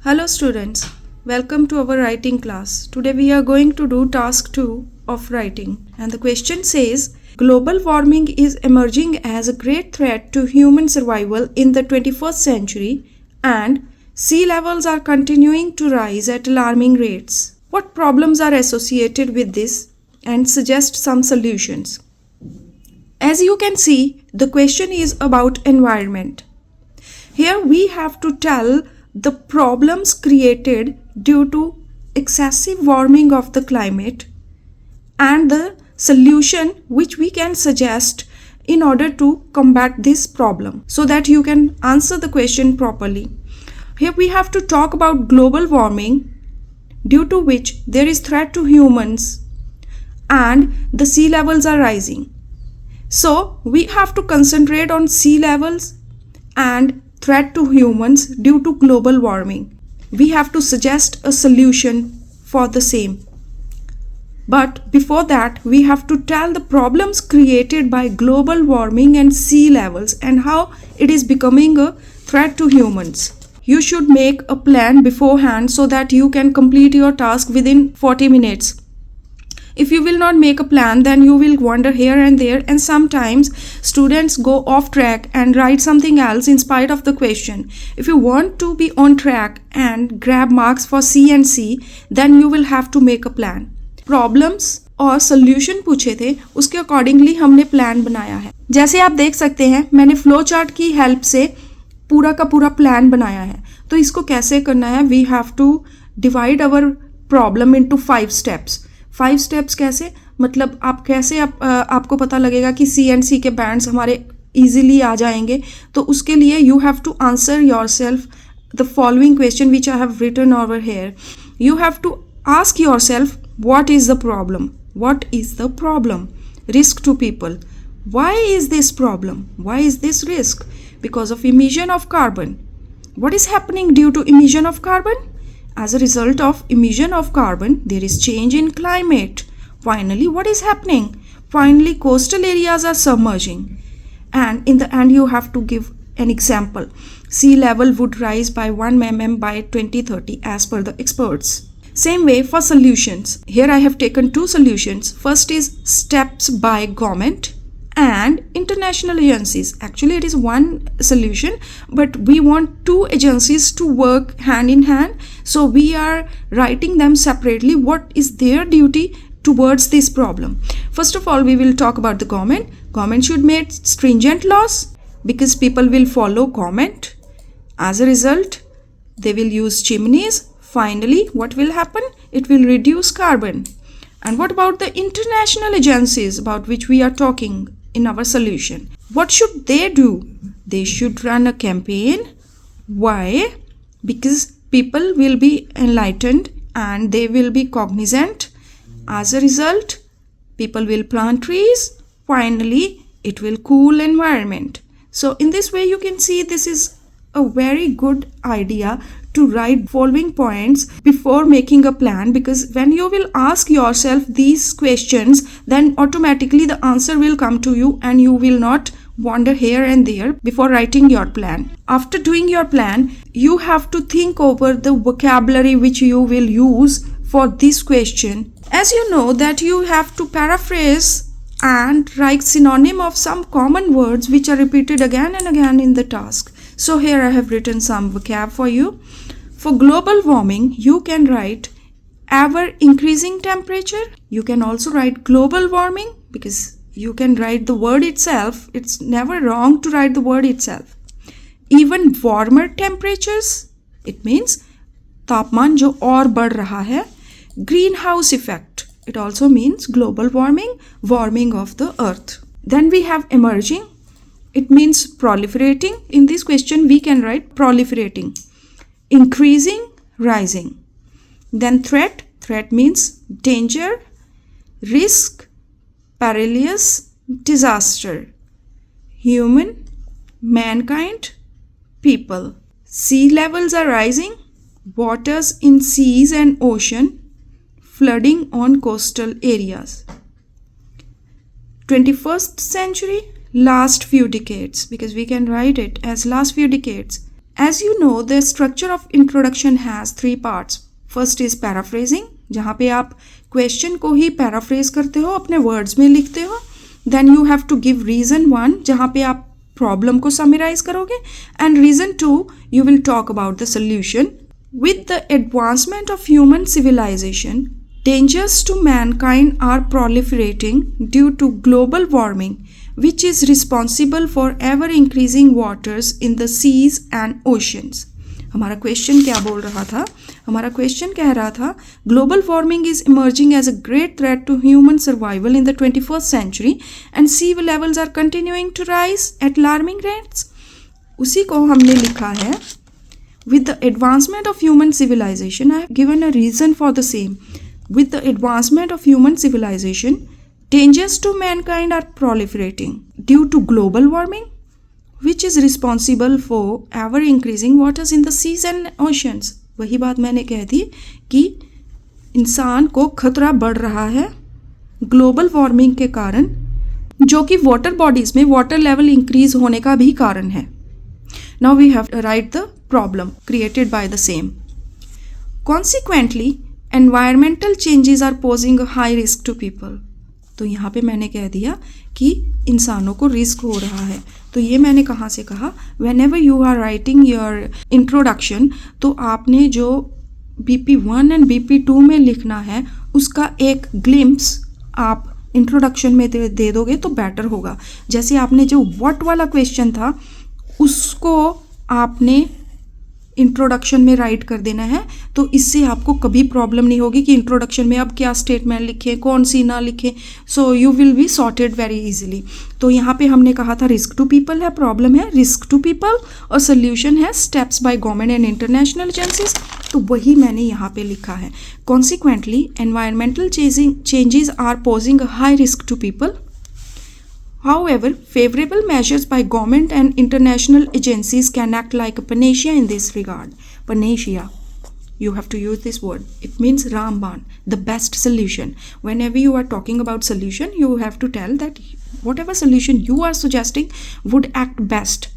Hello students, welcome to our writing class. Today we are going to do task 2 of writing, and the question says global warming is emerging as a great threat to human survival in the 21st century and sea levels are continuing to rise at alarming rates. What problems are associated with this and suggest some solutions. As you can see, the question is about environment. Here we have to tell the problems created due to excessive warming of the climate and the solution which we can suggest in order to combat this problem so that you can answer the question properly. Here we have to talk about global warming due to which there is threat to humans and the sea levels are rising. So we have to concentrate on sea levels and threat to humans due to global warming. We have to suggest a solution for the same. But before that, we have to tell the problems created by global warming and sea levels and how it is becoming a threat to humans. You should make a plan beforehand so that you can complete your task within 40 minutes. If you will not make a plan, then you will wander here and there, and sometimes students go off track and write something else in spite of the question. If you want to be on track and grab marks for C and C, then you will have to make a plan. Problems और solution पूछे थे, उसके accordingly हमने plan बनाया है. जैसे आप देख सकते हैं, मैंने flow chart की help से पूरा का पूरा plan बनाया है. तो इसको कैसे करना है? We have to divide our problem into 5 steps. 5 steps कैसे? मतलब आप कैसे आपको पता लगेगा कि सी एंड सी के बैंड्स हमारे इजीली आ जाएंगे. तो उसके लिए you have to answer yourself the following question which I have written over here. You have to ask yourself what is the problem. What is the problem? Risk to people. Why is this problem? Why is this risk? Because of emission of carbon. What is happening due to emission of carbon? As a result of emission of carbon, there is change in climate. Finally, what is happening? Finally, coastal areas are submerging. And in the end, you have to give an example. Sea level would rise by 1 mm by 2030 as per the experts. Same way for solutions. Here I have taken 2 solutions. First is steps by government and international agencies. Actually, it is one solution, but we want 2 agencies to work hand in hand. So we are writing them separately. What is their duty towards this problem? First of all, we will talk about the government. Government should make stringent laws because people will follow government. As a result, they will use chimneys. Finally, what will happen? It will reduce carbon. And what about the international agencies about which we are talking in our solution? What should they do? They should run a campaign. Why? Because people will be enlightened and they will be cognizant. As a result, people will plant trees. Finally, it will cool environment. So in this way, you can see this is a very good idea to write following points before making a plan, because when you will ask yourself these questions, then automatically the answer will come to you and you will not wander here and there before writing your plan. After doing your plan, you have to think over the vocabulary which you will use for this question. As you know that you have to paraphrase and write synonym of some common words which are repeated again and again in the task. So here I have written some vocab for you. For global warming, you can write ever increasing temperature. You can also write global warming because you can write the word itself. It's never wrong to write the word itself. Even warmer temperatures, it means तापमान जो और बढ़ रहा है. Greenhouse effect, it also means global warming, warming of the earth. Then we have emerging. It means proliferating. In this question, we can write proliferating. Increasing, rising. Then threat. Threat means danger, risk, perilous, disaster. Human, mankind, people. Sea levels are rising. Waters in seas and ocean. Flooding on coastal areas. 21st century, last few decades, because we can write it as last few decades. As you know, the structure of introduction has 3 parts. First is paraphrasing, जहाँ पे आप question को ही paraphrase करते हो, अपने words में लिखते हो. Then you have to give reason 1, जहाँ पे आप प्रॉब्लम को समराइज करोगे, and reason 2 you will talk about the solution. With the advancement of human civilization, dangers to mankind are proliferating due to global warming, which is responsible for ever increasing waters in the seas and oceans. हमारा question क्या बोल रहा था? हमारा question कह रहा था global warming is emerging as a great threat to human survival in the 21st century and sea levels are continuing to rise at alarming rates. उसी को हमने लिखा है with the advancement of human civilization. I have given a reason for the same. With the advancement of human civilization, dangers to mankind are proliferating due to global warming, which is responsible for ever increasing waters in the seas and oceans. वही बात मैंने कह दी कि इंसान को खतरा बढ़ रहा है ग्लोबल वार्मिंग के कारण, जो कि वाटर बॉडीज में वाटर लेवल इंक्रीज होने का भी कारण है. Now we have to write the problem created by the same. Consequently, environmental changes are posing a high risk to people. तो यहाँ पे मैंने कह दिया कि इंसानों को रिस्क हो रहा है. तो ये मैंने कहाँ से कहा? whenever you are writing your introduction, तो आपने जो BP1 एंड BP2 में लिखना है उसका एक ग्लिम्प्स आप इंट्रोडक्शन में दे दोगे तो बेटर होगा. जैसे आपने जो व्हाट वाला क्वेश्चन था उसको आपने इंट्रोडक्शन में राइट कर देना है, तो इससे आपको कभी प्रॉब्लम नहीं होगी कि इंट्रोडक्शन में अब क्या स्टेटमेंट लिखें, कौन सी ना लिखें. So you will be sorted very easily. तो यहाँ पे हमने कहा था रिस्क टू पीपल है, प्रॉब्लम है रिस्क टू पीपल, और सोल्यूशन है steps by government and international agencies. तो वही मैंने यहाँ पे लिखा है. Consequently environmental changes are posing a high risk to people. However, favorable measures by government and international agencies can act like a panacea in this regard. Panacea, you have to use this word. It means Ramban, the best solution. Whenever you are talking about solution, you have to tell that whatever solution you are suggesting would act best.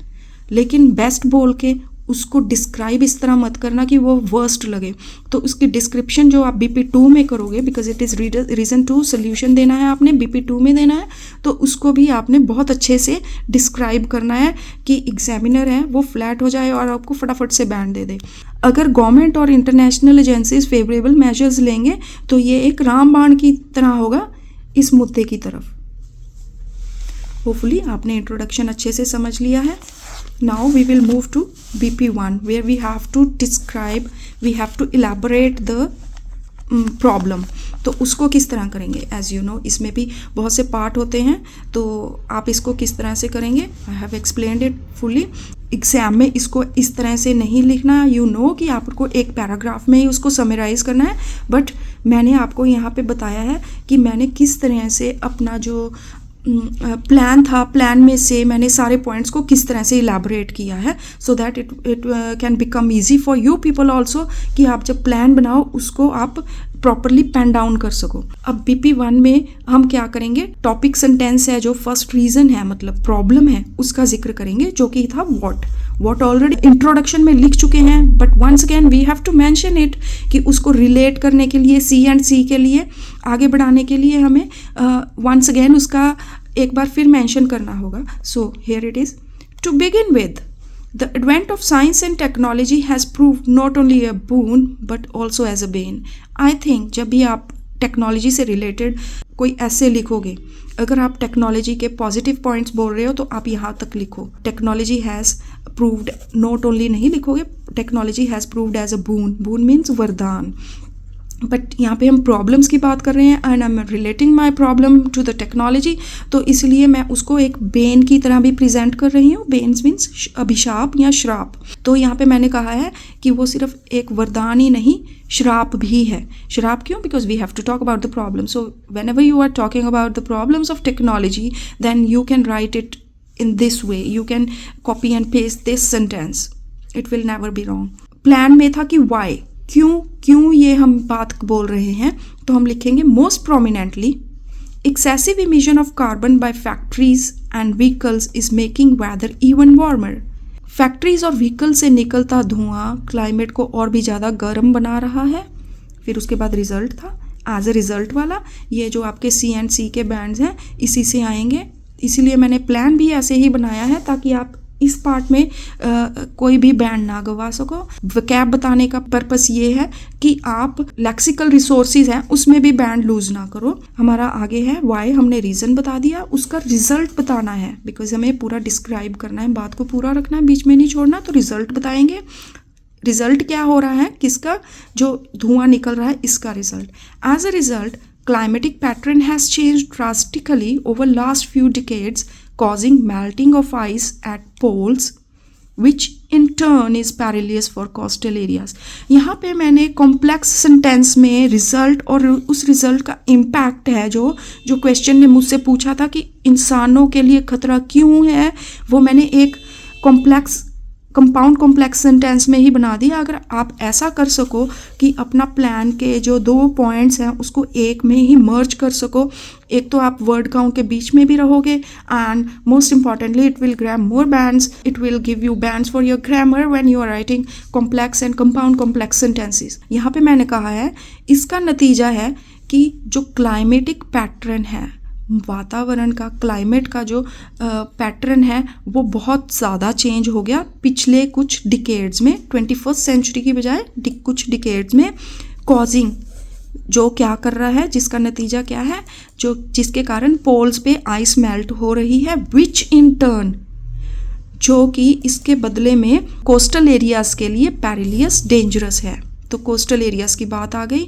लेकिन best बोल के उसको describe इस तरह मत करना कि वो वर्स्ट लगे. तो उसकी डिस्क्रिप्शन जो आप BP2 में करोगे, because it is reason 2, solution देना है आपने BP2 में देना है, तो उसको भी आपने बहुत अच्छे से डिस्क्राइब करना है कि एग्जामिनर है वो फ्लैट हो जाए और आपको फटाफट से बैंड दे दे. अगर गवर्नमेंट और इंटरनेशनल एजेंसीज फेवरेबल मेजर्स लेंगे तो ये एक रामबाण की तरह होगा इस मुद्दे की तरफ. होपफुली आपने इंट्रोडक्शन अच्छे से समझ लिया है. Now we will move to BP1, where we have to describe, we have to elaborate the problem. तो उसको किस तरह करेंगे? As you know, इसमें भी बहुत से पार्ट होते हैं, तो आप इसको किस तरह से करेंगे? I have explained it fully. Exam में इसको इस तरह से नहीं लिखना. You know कि आपको एक पैराग्राफ में ही उसको समराइज़ करना है, बट मैंने आपको यहाँ पे बताया है कि मैंने किस तरह से अपना जो प्लान था, प्लान में से मैंने सारे पॉइंट्स को किस तरह से इलाबोरेट किया है, so that it can become easy for you people also, कि आप जब प्लान बनाओ उसको आप प्रॉपरली पेन डाउन कर सको. अब BP1 में हम क्या करेंगे? टॉपिक सेंटेंस है जो फर्स्ट रीजन है, मतलब प्रॉब्लम है, उसका जिक्र करेंगे, जो कि था वॉट ऑलरेडी इंट्रोडक्शन में लिख चुके हैं, but once again we have to mention it, कि उसको रिलेट करने के लिए C के लिए आगे बढ़ाने के लिए हमें वंस अगेन उसका एक बार फिर मेंशन करना होगा. So here it is. To begin with, the advent of science and technology has proved not only a boon but also as a bane. I think जब भी आप टेक्नोलॉजी से रिलेटेड कोई ऐसे लिखोगे, अगर आप टेक्नोलॉजी के पॉजिटिव पॉइंट्स बोल रहे हो तो आप यहाँ तक लिखो, technology has proved, not only नहीं लिखोगे, technology has proved as a boon. Boon means वरदान. बट यहाँ पे हम प्रॉब्लम्स की बात कर रहे हैं, and I am relating my problem to the technology, तो इसलिए मैं उसको एक बेन की तरह भी प्रेजेंट कर रही हूँ. बेन्स मीन्स अभिशाप या श्राप. तो यहाँ पे मैंने कहा है कि वो सिर्फ एक वरदान ही नहीं, श्राप भी है. श्राप क्यों? Because we have to talk about the problem. So whenever you are talking about the problems of technology, then you can write it in this way. You can copy and paste this sentence. It will never be wrong. Plan में था कि why, क्यों ये हम बात बोल रहे हैं, तो हम लिखेंगे most prominently excessive emission of carbon by factories and vehicles is making weather even warmer. Factories और व्हीकल से निकलता धुआं क्लाइमेट को और भी ज़्यादा गर्म बना रहा है। फिर उसके बाद रिजल्ट था, एज ए रिजल्ट वाला ये जो आपके सी एंड सी के बैंड्स हैं इसी से आएंगे, इसीलिए मैंने प्लान भी ऐसे ही बनाया है ताकि आप इस पार्ट में कोई भी बैंड ना गवा सको। वोकैब बताने का पर्पस ये है कि आप लेक्सिकल रिसोर्सेज हैं उसमें भी बैंड लूज ना करो। हमारा आगे है वाई, हमने रीज़न बता दिया, उसका रिजल्ट बताना है बिकॉज हमें पूरा डिस्क्राइब करना है, बात को पूरा रखना है, बीच में नहीं छोड़ना। तो रिजल्ट बताएंगे, रिजल्ट क्या हो रहा है, किसका, जो धुआं निकल रहा है इसका result. As a result climatic pattern has changed drastically over last few decades, causing melting of ice at poles, which in turn is perilous for coastal areas. यहाँ पे मैंने कॉम्प्लेक्स सेंटेंस में रिजल्ट और उस रिजल्ट का impact है जो question ने मुझसे पूछा था कि इंसानों के लिए खतरा क्यों है, वो मैंने एक कंपाउंड कॉम्प्लेक्स सेंटेंस में ही बना दिया। अगर आप ऐसा कर सको कि अपना प्लान के जो 2 पॉइंट्स हैं उसको एक में ही मर्ज कर सको, एक तो आप वर्ड काउंट के बीच में भी रहोगे and most importantly it will grab more bands, it will give you bands for your grammar when you are writing complex and compound complex sentences. यहाँ पे मैंने कहा है इसका नतीजा है कि जो क्लाइमेटिक पैटर्न है, वातावरण का, क्लाइमेट का जो पैटर्न है वो बहुत ज़्यादा चेंज हो गया पिछले कुछ डिकेड्स में, 21st सेंचुरी की बजाय कुछ डिकेड्स में, कॉजिंग जो क्या कर रहा है, जिसका नतीजा क्या है, जिसके कारण पोल्स पे आइस मेल्ट हो रही है, विच इन टर्न जो कि इसके बदले में कोस्टल एरियाज़ के लिए पेरिलियस, डेंजरस है। तो कोस्टल एरियाज़ की बात आ गई।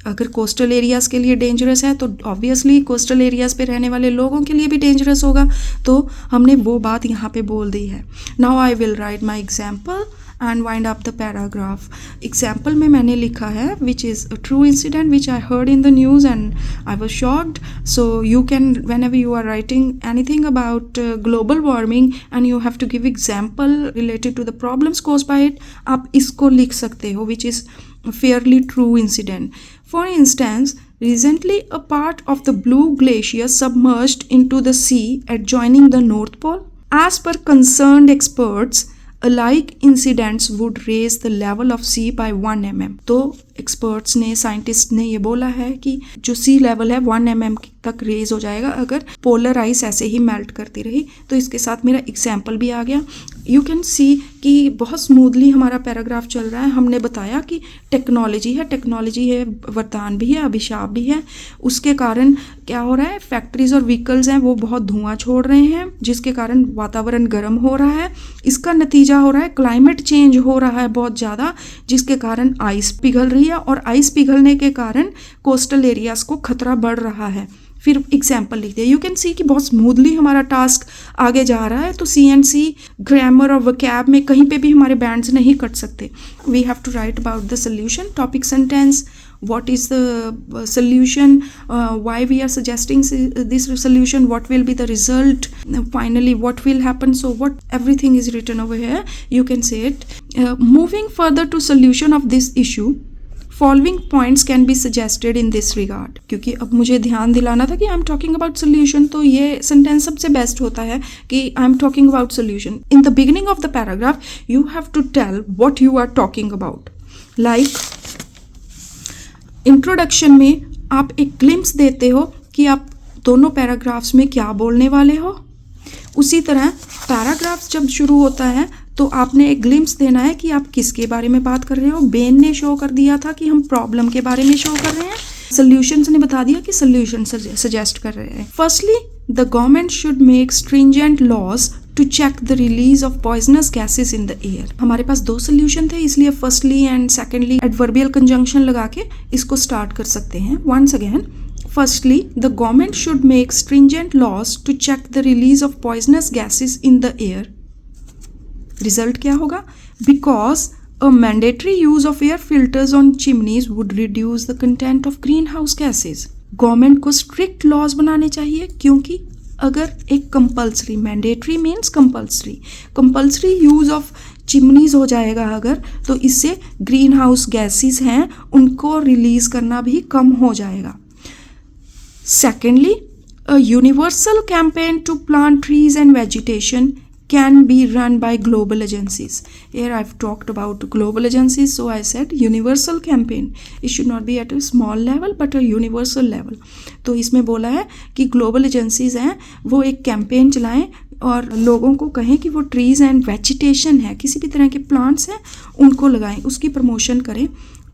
अगर कोस्टल एरियाज़ के लिए डेंजरस है तो ऑब्वियसली कोस्टल एरियाज़ पे रहने वाले लोगों के लिए भी डेंजरस होगा, तो हमने वो बात यहाँ पे बोल दी है। Now I will write my example and wind up the paragraph. Example में मैंने लिखा है which is a true incident which I heard in the news and I was shocked. So you can whenever you are writing anything about global warming and you have to give example related to the problems caused by it, आप इसको लिख सकते हो which is fairly true incident. For instance, recently a part of the Blue Glacier submerged into the sea adjoining the North Pole. As per concerned experts, alike incidents would raise the level of sea by 1 mm. तो experts ने, scientist ने ये बोला है कि जो सी level है 1 mm तक रेज हो जाएगा अगर पोलर आइस ऐसे ही मेल्ट करती रही। तो इसके साथ मेरा एग्जाम्पल भी आ गया। यू कैन सी कि बहुत स्मूथली हमारा पैराग्राफ चल रहा है। हमने बताया कि टेक्नोलॉजी है, वरदान भी है, अभिशाप भी है। उसके कारण क्या हो रहा है, फैक्ट्रीज और व्हीकल्स हैं वो बहुत धुआं छोड़ रहे हैं जिसके कारण वातावरण गर्म हो रहा है। इसका नतीजा हो रहा है क्लाइमेट चेंज हो रहा है बहुत ज़्यादा, जिसके कारण आइस पिघल रही है और आइस पिघलने के कारण कोस्टल एरियाज को खतरा बढ़ रहा है। फिर एग्जाम्पल लिख दिया। यू कैन सी कि बहुत स्मूथली हमारा टास्क आगे जा रहा है। तो सी एंड सी ग्रामर और वोकैब में कहीं पे भी हमारे बैंड्स नहीं कट सकते। We have to write about the solution, topic sentence, what is the solution, why we are suggesting this solution, what will be the result, finally what will happen. So what everything is written over here, you can say it. Moving further to solution of this issue, following points can be suggested in this regard. क्योंकि अब मुझे ध्यान दिलाना था कि I am talking about solution, तो ये sentence सबसे बेस्ट होता है कि I am talking about solution. In the beginning of the paragraph you have to tell what you are talking about. Like introduction में आप एक ग्लिम्स देते हो कि आप दोनों पैराग्राफ्स में क्या बोलने वाले हो। उसी तरह पैराग्राफ्स जब शुरू होता है तो आपने एक ग्लिम्स देना है कि आप किसके बारे में बात कर रहे हो। बेन ने शो कर दिया था कि हम प्रॉब्लम के बारे में शो कर रहे हैं, सोल्यूशंस ने बता दिया कि सोल्यूशन सजेस्ट कर रहे हैं। Firstly the government should make stringent laws to check the release of poisonous gases in the air. हमारे पास 2 सोल्यूशन थे, इसलिए firstly and secondly adverbial conjunction लगा के इसको स्टार्ट कर सकते हैं। Once again, firstly the government should make stringent laws to check the release of poisonous gases in the air. Result क्या होगा, because a mandatory use of air filters on chimneys would reduce the content of green house gases. Government को strict laws बनाने चाहिए क्योंकि अगर एक compulsory, mandatory means compulsory use of chimneys हो जाएगा अगर, तो इससे ग्रीन हाउस गैसेज हैं उनको रिलीज करना भी कम हो जाएगा। Secondly, a universal campaign to plant trees and vegetation can be run by global agencies. Here I've talked about global agencies, so I said universal campaign. It should not be at a small level but a universal level. तो इसमें बोला है कि global agencies हैं वो एक campaign चलाएं और लोगों को कहें कि वो ट्रीज़ एंड वेजिटेशन है, किसी भी तरह के प्लांट्स हैं उनको लगाएं, उसकी प्रमोशन करें.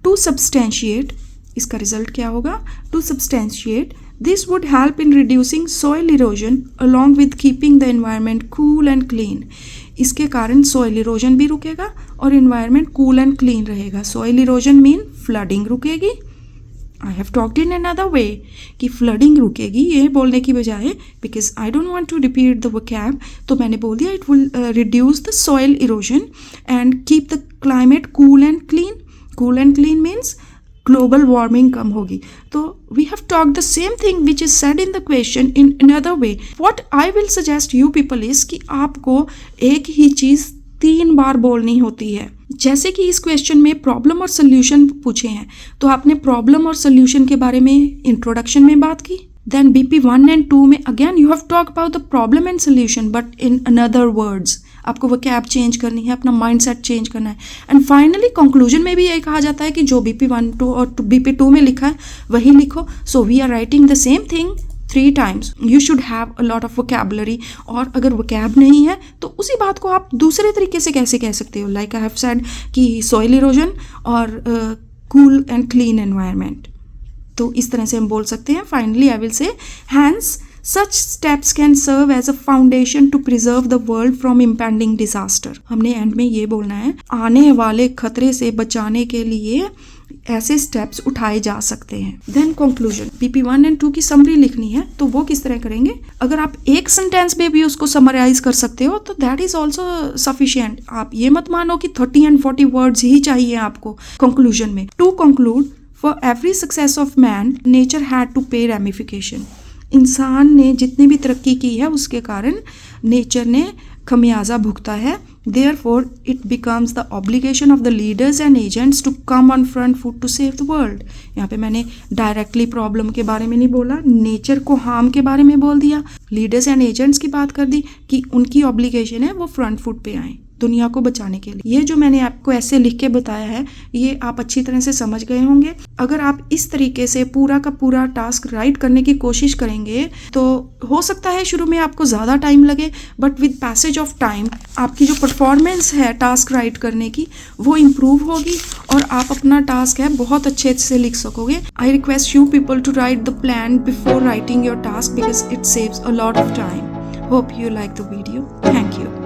टू सब्सटेंशिएट, इसका रिजल्ट क्या होगा? To substantiate this would help in reducing soil erosion along with keeping the environment cool and clean. इसके कारण soil erosion भी रुकेगा और environment cool and clean रहेगा. soil erosion mean flooding रुकेगी. I have talked in another way कि flooding रुकेगी ये बोलने की बजाय, because I don't want to repeat the vocab, तो मैंने बोल दिया it will reduce the soil erosion and keep the climate cool and clean. cool and clean means global warming कम होगी. तो we have talk the same thing which is said in the question in another way. What I will suggest you people is कि आपको एक ही चीज़ 3 बार बोलनी होती है. जैसे कि इस क्वेश्चन में प्रॉब्लम और सोल्यूशन पूछे हैं, तो आपने प्रॉब्लम और सोल्यूशन के बारे में इंट्रोडक्शन में बात की. देन BP 1 and 2 में again you have talk about the problem and solution but in another words. आपको वो कैब चेंज करनी है, अपना माइंडसेट चेंज करना है. एंड फाइनली कंक्लूजन में भी यही कहा जाता है कि जो BP 1, 2 और BP 2 में लिखा है वही लिखो. So we are writing the same thing 3 times. You should have a lot of vocabulary. और अगर वोकैब नहीं है तो उसी बात को आप दूसरे तरीके से कैसे कह सकते हो? लाइक आई हैव सेड कि सॉइल इरोजन और कूल एंड क्लीन एनवायरनमेंट. तो इस तरह से हम बोल सकते हैं. Finally I will say hence such steps can serve as a foundation to preserve the world from impending disaster. हमने एंड में ये बोलना है आने वाले खतरे से बचाने के लिए ऐसे स्टेप्स उठाए जा सकते हैं. Then conclusion. BP 1 and 2 की समरी लिखनी है तो वो किस तरह करेंगे? अगर आप एक सेंटेंस में भी उसको समराइज कर सकते हो तो दैट इज ऑल्सो सफिशिएंट. आप ये मत मानो कि 30 and 40 वर्ड्स ही चाहिए आपको कंक्लूजन में. To conclude, for every success of man nature had to pay ramification. इंसान ने जितनी भी तरक्की की है उसके कारण नेचर ने खमियाजा भुगता है. Therefore it becomes the obligation of the leaders and agents to come on front foot to save the world. यहाँ पे मैंने डायरेक्टली प्रॉब्लम के बारे में नहीं बोला, नेचर को हार्म के बारे में बोल दिया, लीडर्स एंड एजेंट्स की बात कर दी कि उनकी ऑब्लिगेशन है वो फ्रंट फुट पे आए दुनिया को बचाने के लिए. ये जो मैंने आपको ऐसे लिख के बताया है ये आप अच्छी तरह से समझ गए होंगे. अगर आप इस तरीके से पूरा का पूरा टास्क राइट करने की कोशिश करेंगे तो हो सकता है शुरू में आपको ज़्यादा टाइम लगे, but with passage of time आपकी जो परफॉर्मेंस है टास्क राइट करने की वो इम्प्रूव होगी और आप अपना टास्क है बहुत अच्छे से लिख सकोगे. I request you people to write the plan before writing your task because it saves a lot of time. Hope you like the video. Thank you.